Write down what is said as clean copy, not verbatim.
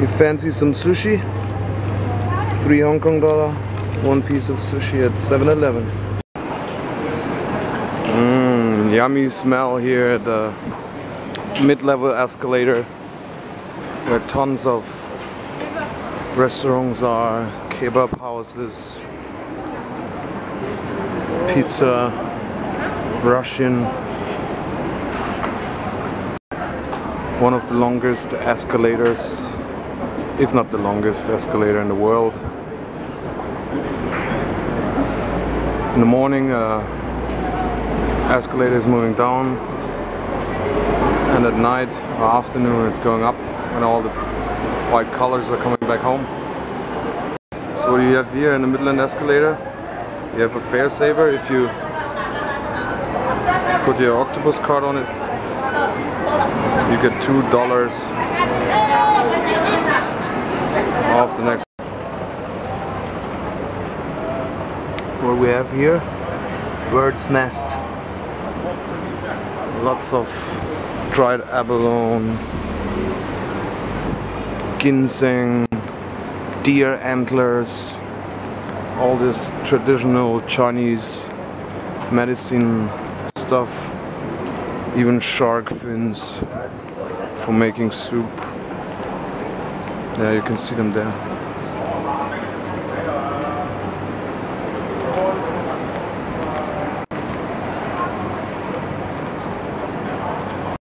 You fancy some sushi? 3 Hong Kong dollar, 1 piece of sushi at 7-Eleven. Yummy smell here at the mid-level escalator, where tons of restaurants are, kebab houses, pizza, Russian. One of the longest escalators, if not the longest escalator in the world. In the morning, escalator is moving down, and at night or afternoon it's going up when all the white colors are coming back home. So what do you have here in the Midland escalator? You have a fare saver. If you put your octopus card on it, you get $2 off the next. What we have here? Bird's nest. Lots of dried abalone, ginseng, deer antlers, all this traditional Chinese medicine stuff, even shark fins for making soup. Yeah, you can see them there.